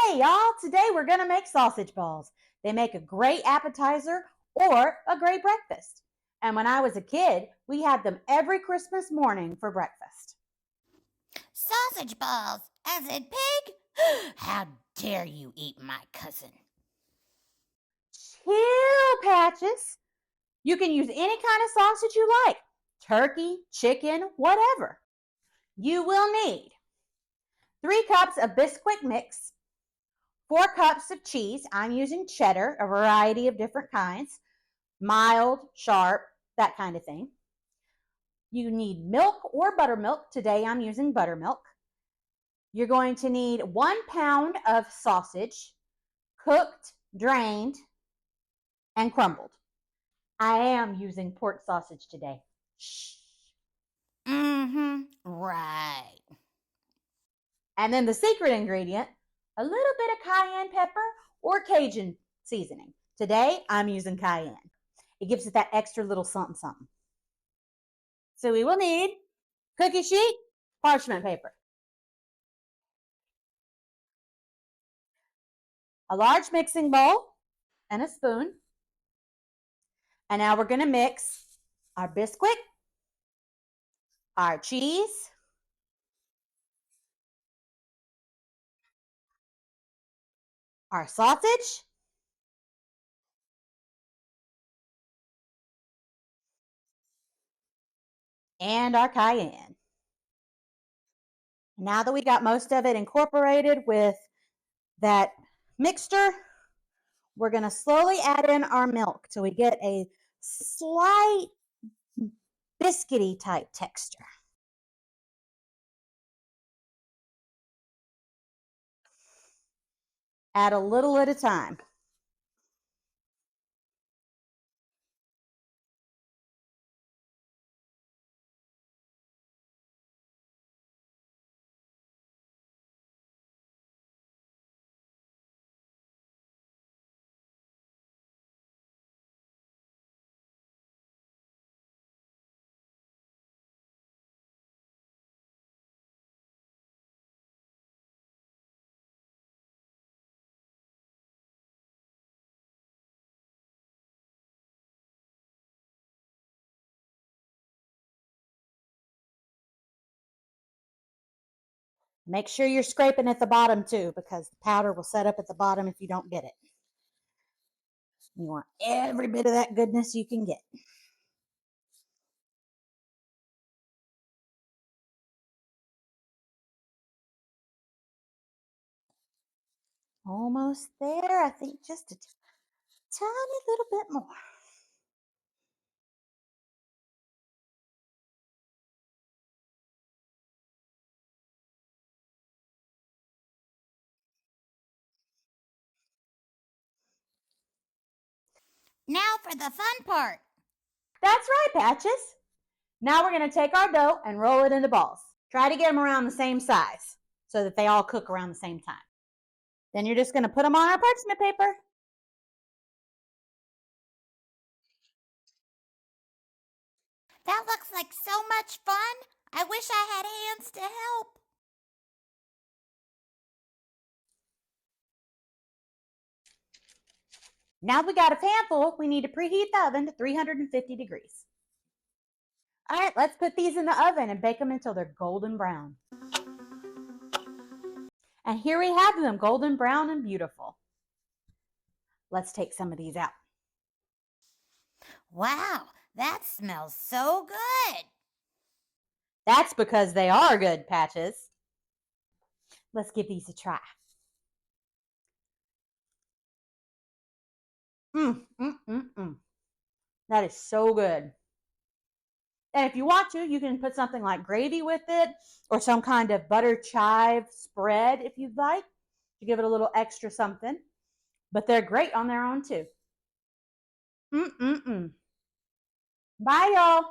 Hey y'all, today we're gonna make sausage balls. They make a great appetizer or a great breakfast. And when I was a kid, we had them every Christmas morning for breakfast. Sausage balls, as in pig? How dare you eat my cousin? Chill, Patches. You can use any kind of sausage you like. Turkey, chicken, whatever. You will need 3 cups of Bisquick mix, 4 cups of cheese. I'm using cheddar, a variety of different kinds, mild, sharp, that kind of thing. You need milk or buttermilk. Today I'm using buttermilk. You're going to need 1 pound of sausage, cooked, drained, and crumbled. I am using pork sausage today. Shh. Right. And then the secret ingredient, a little bit of cayenne pepper or Cajun seasoning. Today, I'm using cayenne. It gives it that extra little something something. So we will need cookie sheet, parchment paper, a large mixing bowl, and a spoon. And now we're going to mix our Bisquick, our cheese, our sausage, and our cayenne. Now that we got most of it incorporated with that mixture, we're going to slowly add in our milk till we get a slight biscuity type texture. Add a little at a time. Make sure you're scraping at the bottom too, because the powder will set up at the bottom if you don't get it. You want every bit of that goodness you can get. Almost there. I think just a tiny little bit more. Now for the fun part. That's right, Patches. Now we're going to take our dough and roll it into balls. Try to get them around the same size so that they all cook around the same time. Then you're just going to put them on our parchment paper. That looks like so much fun. I wish I had hands to help. Now we got a pan full, we need to preheat the oven to 350 degrees. All right, let's put these in the oven and bake them until they're golden brown. And here we have them, golden brown and beautiful. Let's take some of these out. Wow, that smells so good. That's because they are good, Patches. Let's give these a try. That is so good. And if you want to, you can put something like gravy with it or some kind of butter chive spread if you'd like to give it a little extra something. But they're great on their own too. Bye, y'all.